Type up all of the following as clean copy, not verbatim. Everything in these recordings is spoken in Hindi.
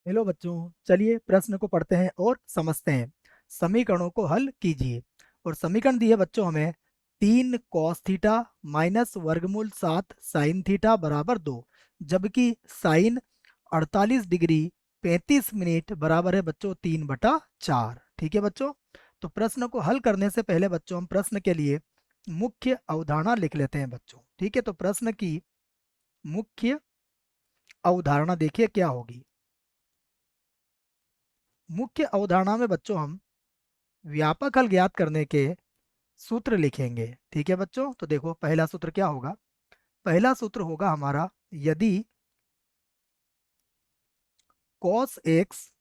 हेलो बच्चों, चलिए प्रश्न को पढ़ते हैं और समझते हैं। समीकरणों को हल कीजिए। और समीकरण दिए बच्चों हमें 3 cos थीटा माइनस वर्गमूल 7 sin थीटा बराबर 2, जबकि साइन 48 डिग्री 35 मिनट बराबर है बच्चों 3/4। ठीक है बच्चों। तो प्रश्न को हल करने से पहले बच्चों हम प्रश्न के लिए मुख्य अवधारणा लिख लेते हैं बच्चों। ठीक है, तो प्रश्न की मुख्य अवधारणा देखिए क्या होगी। मुख्य अवधारणा में बच्चों हम व्यापक हल ज्ञात करने के सूत्र लिखेंगे। ठीक है बच्चों, तो देखो पहला सूत्र क्या होगा। पहला सूत्र होगा हमारा, यदि cos x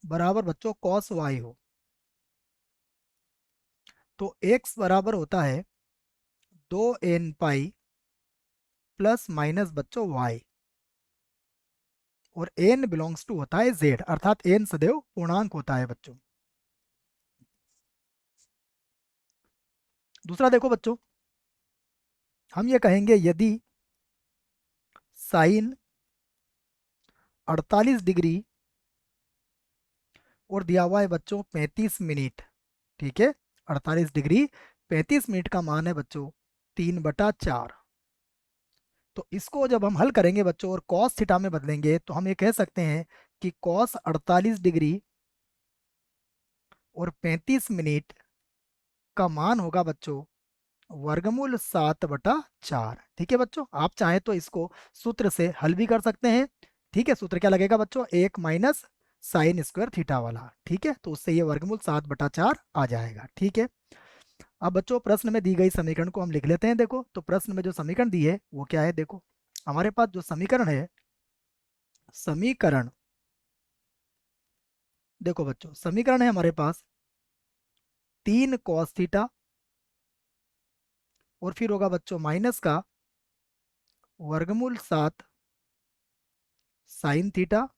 बराबर बच्चों cos y हो तो x बराबर होता है 2n पाई प्लस माइनस बच्चों y, और n बिलोंग्स टू होता है z, अर्थात n सदैव पूर्णांक होता है बच्चों। दूसरा देखो बच्चों, हम ये कहेंगे यदि साइन 48 डिग्री और दिया हुआ है बच्चों 35 मिनट। ठीक है, 48 डिग्री 35 मिनट का मान है बच्चों 3/4। तो इसको जब हम हल करेंगे बच्चों और कॉस थीटा में बदलेंगे तो हम ये कह सकते हैं कि कॉस 48 डिग्री और 35 मिनट का मान होगा बच्चों वर्गमूल 7/4। ठीक है बच्चों, आप चाहें तो इसको सूत्र से हल भी कर सकते हैं। ठीक है, सूत्र क्या लगेगा बच्चों, 1 - sin² थीटा वाला। ठीक है, तो उससे ये वर्गमूल 7/4 आ जाएगा। ठीक है, अब बच्चों प्रश्न में दी गई समीकरण को हम लिख लेते हैं। देखो तो प्रश्न में जो समीकरण दी है वो क्या है। देखो हमारे पास जो समीकरण है, समीकरण देखो बच्चों समीकरण है हमारे पास 3 cos थीटा और फिर होगा बच्चों माइनस का वर्गमूल 7 sin थीटा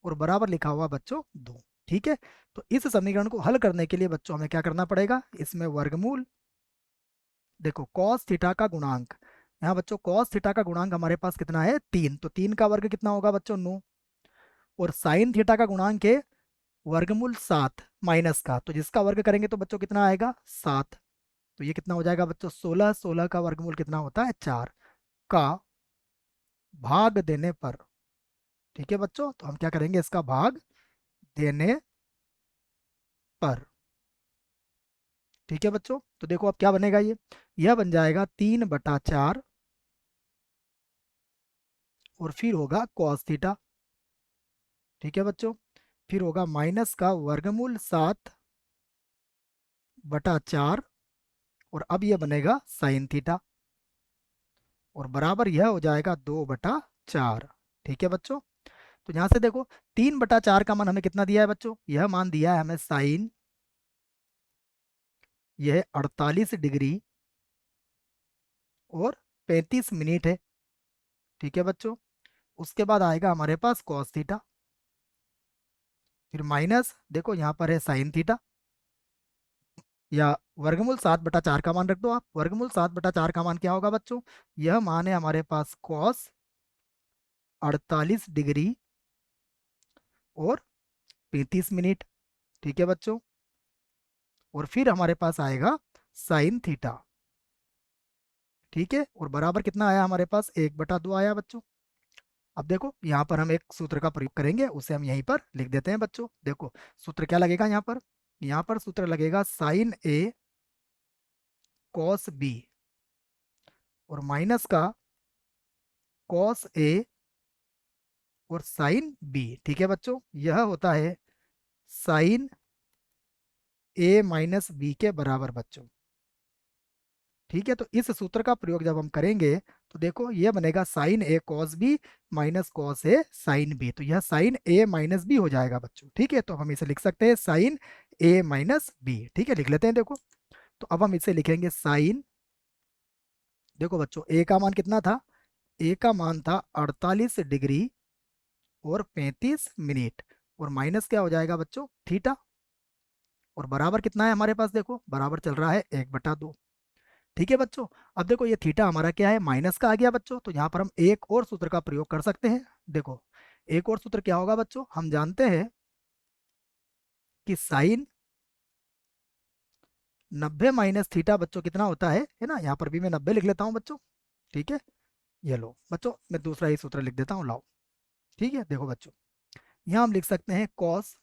और बराबर लिखा हुआ बच्चों 2। ठीक है, तो इस समीकरण को हल करने के लिए बच्चों हमें क्या करना पड़ेगा, इसमें वर्गमूल देखो cos थीटा का गुणांक, यहाँ बच्चों cos थीटा का गुणांक हमारे पास कितना है 3, तो 3 का वर्ग कितना होगा बच्चों 9, और साइन थीटा का गुणांक है वर्गमूल 7 माइनस का, तो जिसका वर्ग करेंगे तो बच्चों कितना आएगा 7। तो ये कितना हो जाएगा बच्चों 16, 16 का वर्गमूल कितना होता है 4 का भाग देने पर। ठीक है बच्चों, तो हम क्या करेंगे इसका भाग देने पर। ठीक है बच्चों, तो देखो अब क्या बनेगा, ये यह बन जाएगा 3/4 और फिर होगा cos थीटा। ठीक है बच्चों, फिर होगा माइनस का वर्गमूल 7/4 और अब यह बनेगा साइन थीटा और बराबर यह हो जाएगा 2/4। ठीक है बच्चों, तो यहाँ से देखो 3/4 का मान हमें कितना दिया है बच्चों, यह मान दिया है हमें साइन, यह 48 डिग्री और 35 मिनट है। ठीक है बच्चों, उसके बाद आएगा हमारे पास cos थीटा, फिर माइनस देखो यहाँ पर है साइन थीटा, या वर्गमूल 7/4 का मान रख दो आप। वर्गमूल 7/4 का मान क्या होगा बच्चों, यह मान है हमारे पास cos 48 डिग्री और 35 मिनट। ठीक है बच्चों, और फिर हमारे पास आएगा साइन थीटा। ठीक है, और बराबर कितना आया हमारे पास 1/2 आया बच्चों। अब देखो यहाँ पर हम एक सूत्र का प्रयोग करेंगे, उसे हम यहीं पर लिख देते हैं बच्चों। देखो सूत्र क्या लगेगा यहाँ पर, यहाँ पर सूत्र लगेगा साइन ए कॉस बी और माइनस का कॉस ए और साइन बी। ठीक है बच्चों, यह होता है साइन ए माइनस बी के बराबर बच्चों। ठीक है, तो इस सूत्र का प्रयोग जब हम करेंगे तो देखो यह बनेगा sign A cos B minus cos A sine B, तो यह साइन ए माइनस बी हो जाएगा बच्चों। ठीक है, तो हम इसे लिख सकते हैं साइन ए माइनस बी। ठीक है, लिख लेते हैं। देखो तो अब हम इसे लिखेंगे साइन, देखो बच्चों ए का मान कितना था, ए का मान था 48 डिग्री और 35 मिनट, और माइनस क्या हो जाएगा बच्चों थीटा, और बराबर कितना है हमारे पास, देखो बराबर चल रहा है 1/2। ठीक है बच्चों, अब देखो ये थीटा हमारा क्या है माइनस का आ गया बच्चों, तो यहाँ पर हम एक और सूत्र का प्रयोग कर सकते हैं। देखो एक और सूत्र क्या होगा बच्चों, हम जानते हैं कि साइन 90 माइनस थीटा बच्चों कितना होता है ना, यहाँ पर भी मैं 90 लिख लेता हूँ बच्चों। ठीक है, ये लो बच्चों, मैं दूसरा ही सूत्र लिख देता हूँ, लाओ। ठीक है, देखो बच्चों, यहाँ हम लिख सकते हैं कॉस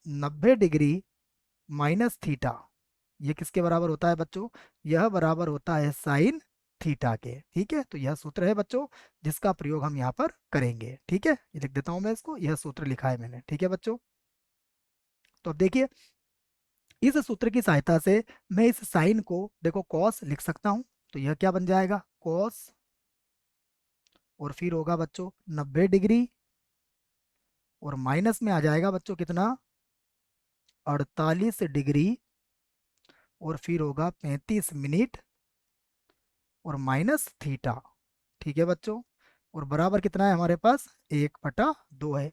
90 डिग्री माइनस थीटा, ये किसके बराबर होता है बच्चों, यह बराबर होता है साइन थीटा के। ठीक है, तो यह सूत्र है बच्चों जिसका प्रयोग हम यहाँ पर करेंगे। ठीक है, ये लिख देता हूँ मैं इसको, यह सूत्र लिखा है मैंने। ठीक है बच्चों, तो अब देखिए, इस सूत्र की सहायता से मैं इस साइन को देखो कॉस लिख सकता हूँ, तो यह क्या बन जाएगा, कॉस, और फिर होगा बच्चों 90 डिग्री, और माइनस में आ जाएगा बच्चों कितना, 48 डिग्री, और फिर होगा 35 मिनट, और माइनस थीटा। ठीक है बच्चों, और बराबर कितना है हमारे पास, 1/2 है।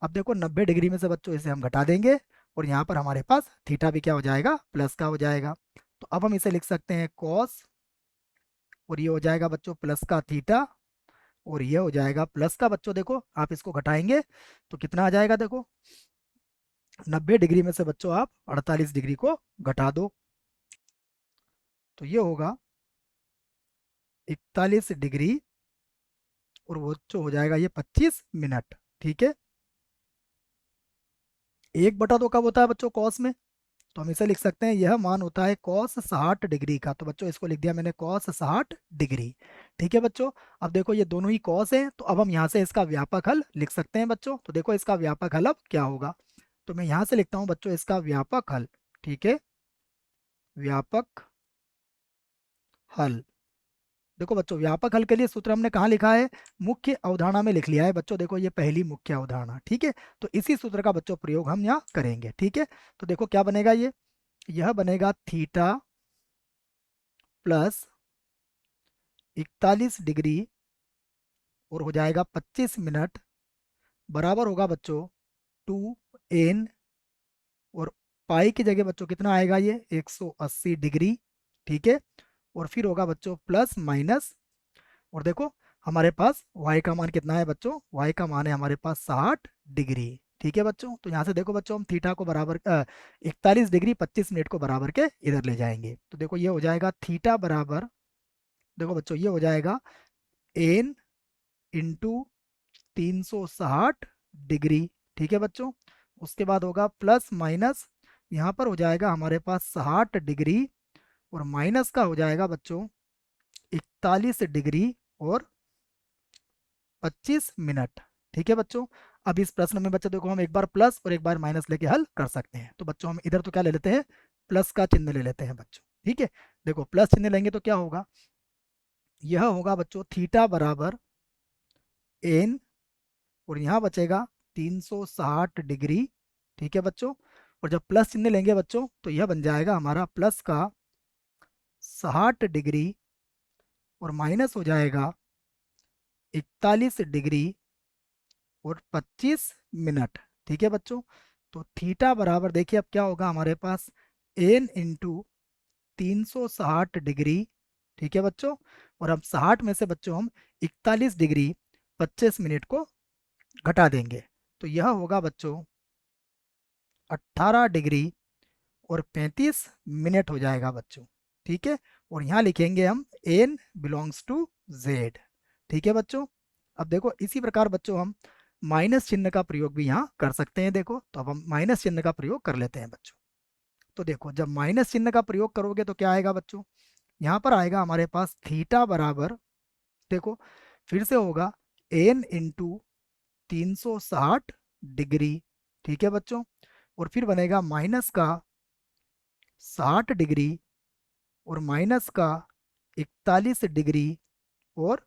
अब देखो 90 डिग्री में से बच्चों इसे हम घटा देंगे, और यहाँ पर हमारे पास थीटा भी क्या हो जाएगा, प्लस का हो जाएगा। तो अब हम इसे लिख सकते हैं कॉस, और ये हो जाएगा बच्चों प्लस का थीटा, और ये हो जाएगा प्लस का, बच्चों देखो आप इसको घटाएंगे तो कितना आ जाएगा, देखो 90 डिग्री में से बच्चों आप 48 डिग्री को घटा दो, तो ये होगा 41 डिग्री, और वो जो हो जाएगा ये 25 मिनट। ठीक है, 1/2 कब होता है बच्चों, कॉस में, तो हम इसे लिख सकते हैं, यह मान होता है कॉस 60 डिग्री का। तो बच्चों इसको लिख दिया मैंने कॉस 60 डिग्री। ठीक है बच्चों, अब देखो ये दोनों ही कॉस हैं, तो अब हम यहाँ से इसका व्यापक हल लिख सकते हैं बच्चों। तो देखो इसका व्यापक हल अब क्या होगा, तो मैं यहाँ से लिखता हूँ बच्चों इसका व्यापक हल। ठीक है, व्यापक हल, देखो बच्चों व्यापक हल के लिए सूत्र हमने कहाँ लिखा है, मुख्य अवधारणा में लिख लिया है बच्चों। देखो ये पहली मुख्य अवधारणा। ठीक है, तो इसी सूत्र का बच्चों प्रयोग हम यहाँ करेंगे। ठीक है, तो देखो क्या बनेगा, ये यह बनेगा थीटा प्लस 41 डिग्री, और हो जाएगा 25 मिनट, बराबर होगा बच्चों 2n, और पाई की जगह बच्चों कितना आएगा, ये 180 डिग्री। ठीक है, और फिर होगा बच्चों प्लस माइनस, और देखो हमारे पास y का मान कितना है बच्चों, y का मान है हमारे पास 60 डिग्री। ठीक है बच्चों, तो यहाँ से देखो बच्चों हम थीटा को बराबर 41 डिग्री 25 मिनट को बराबर के इधर ले जाएंगे, तो देखो ये हो जाएगा थीटा बराबर, देखो बच्चों ये हो जाएगा n इंटू 360 डिग्री। ठीक है बच्चों, उसके बाद होगा प्लस माइनस, यहाँ पर हो जाएगा हमारे पास 60 डिग्री, और माइनस का हो जाएगा बच्चों 41 डिग्री और 25 मिनट। ठीक है बच्चों, अब इस प्रश्न में बच्चों देखो हम एक बार प्लस और एक बार माइनस लेके हल कर सकते हैं। तो बच्चों हम इधर तो क्या ले लेते हैं, प्लस का चिन्ह ले लेते हैं बच्चों। ठीक है, देखो प्लस चिन्ह लेंगे तो क्या होगा, यह होगा बच्चों थीटा बराबर एन, और यहाँ बचेगा 360 डिग्री। ठीक है बच्चों, और जब प्लस चिन्ह लेंगे बच्चों तो यह बन जाएगा हमारा प्लस का 60 डिग्री, और माइनस हो जाएगा 41 डिग्री और 25 मिनट। ठीक है बच्चों, तो थीटा बराबर देखिए अब क्या होगा हमारे पास, एन इंटू 360 डिग्री। ठीक है बच्चों, और अब 60 में से बच्चों हम 41 डिग्री 25 मिनट को घटा देंगे, तो यह होगा बच्चों 18 डिग्री और 35 मिनट हो जाएगा बच्चों। ठीक है, और यहाँ लिखेंगे हम एन बिलोंग्स टू जेड। ठीक है बच्चों, अब देखो इसी प्रकार बच्चों हम माइनस चिन्ह का प्रयोग भी यहाँ कर सकते हैं। देखो तो अब हम माइनस चिन्ह का प्रयोग कर लेते हैं बच्चों। तो देखो जब माइनस चिन्ह का प्रयोग करोगे तो क्या आएगा बच्चों, यहाँ पर आएगा हमारे पास थीटा बराबर, देखो फिर से होगा एन इंटू 360 डिग्री। ठीक है बच्चों, और फिर बनेगा माइनस का 60 डिग्री और माइनस का 41 डिग्री और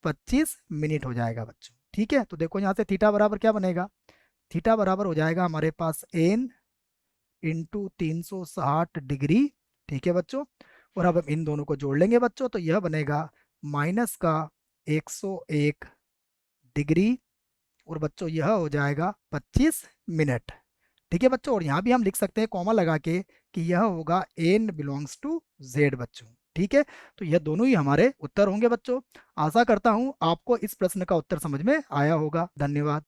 25 मिनट हो जाएगा बच्चों। ठीक है, तो देखो यहाँ से थीटा बराबर क्या बनेगा, थीटा बराबर हो जाएगा हमारे पास एन इंटू 360 डिग्री। ठीक है बच्चों, और अब हम इन दोनों को जोड़ लेंगे बच्चों, तो यह बनेगा माइनस का 101 डिग्री, और बच्चों यह हो जाएगा 25 मिनट। ठीक है बच्चों, और यहाँ भी हम लिख सकते हैं कॉमा लगा के कि यह होगा एन बिलोंग्स टू जेड बच्चों। ठीक है, तो यह दोनों ही हमारे उत्तर होंगे बच्चों। आशा करता हूँ आपको इस प्रश्न का उत्तर समझ में आया होगा। धन्यवाद।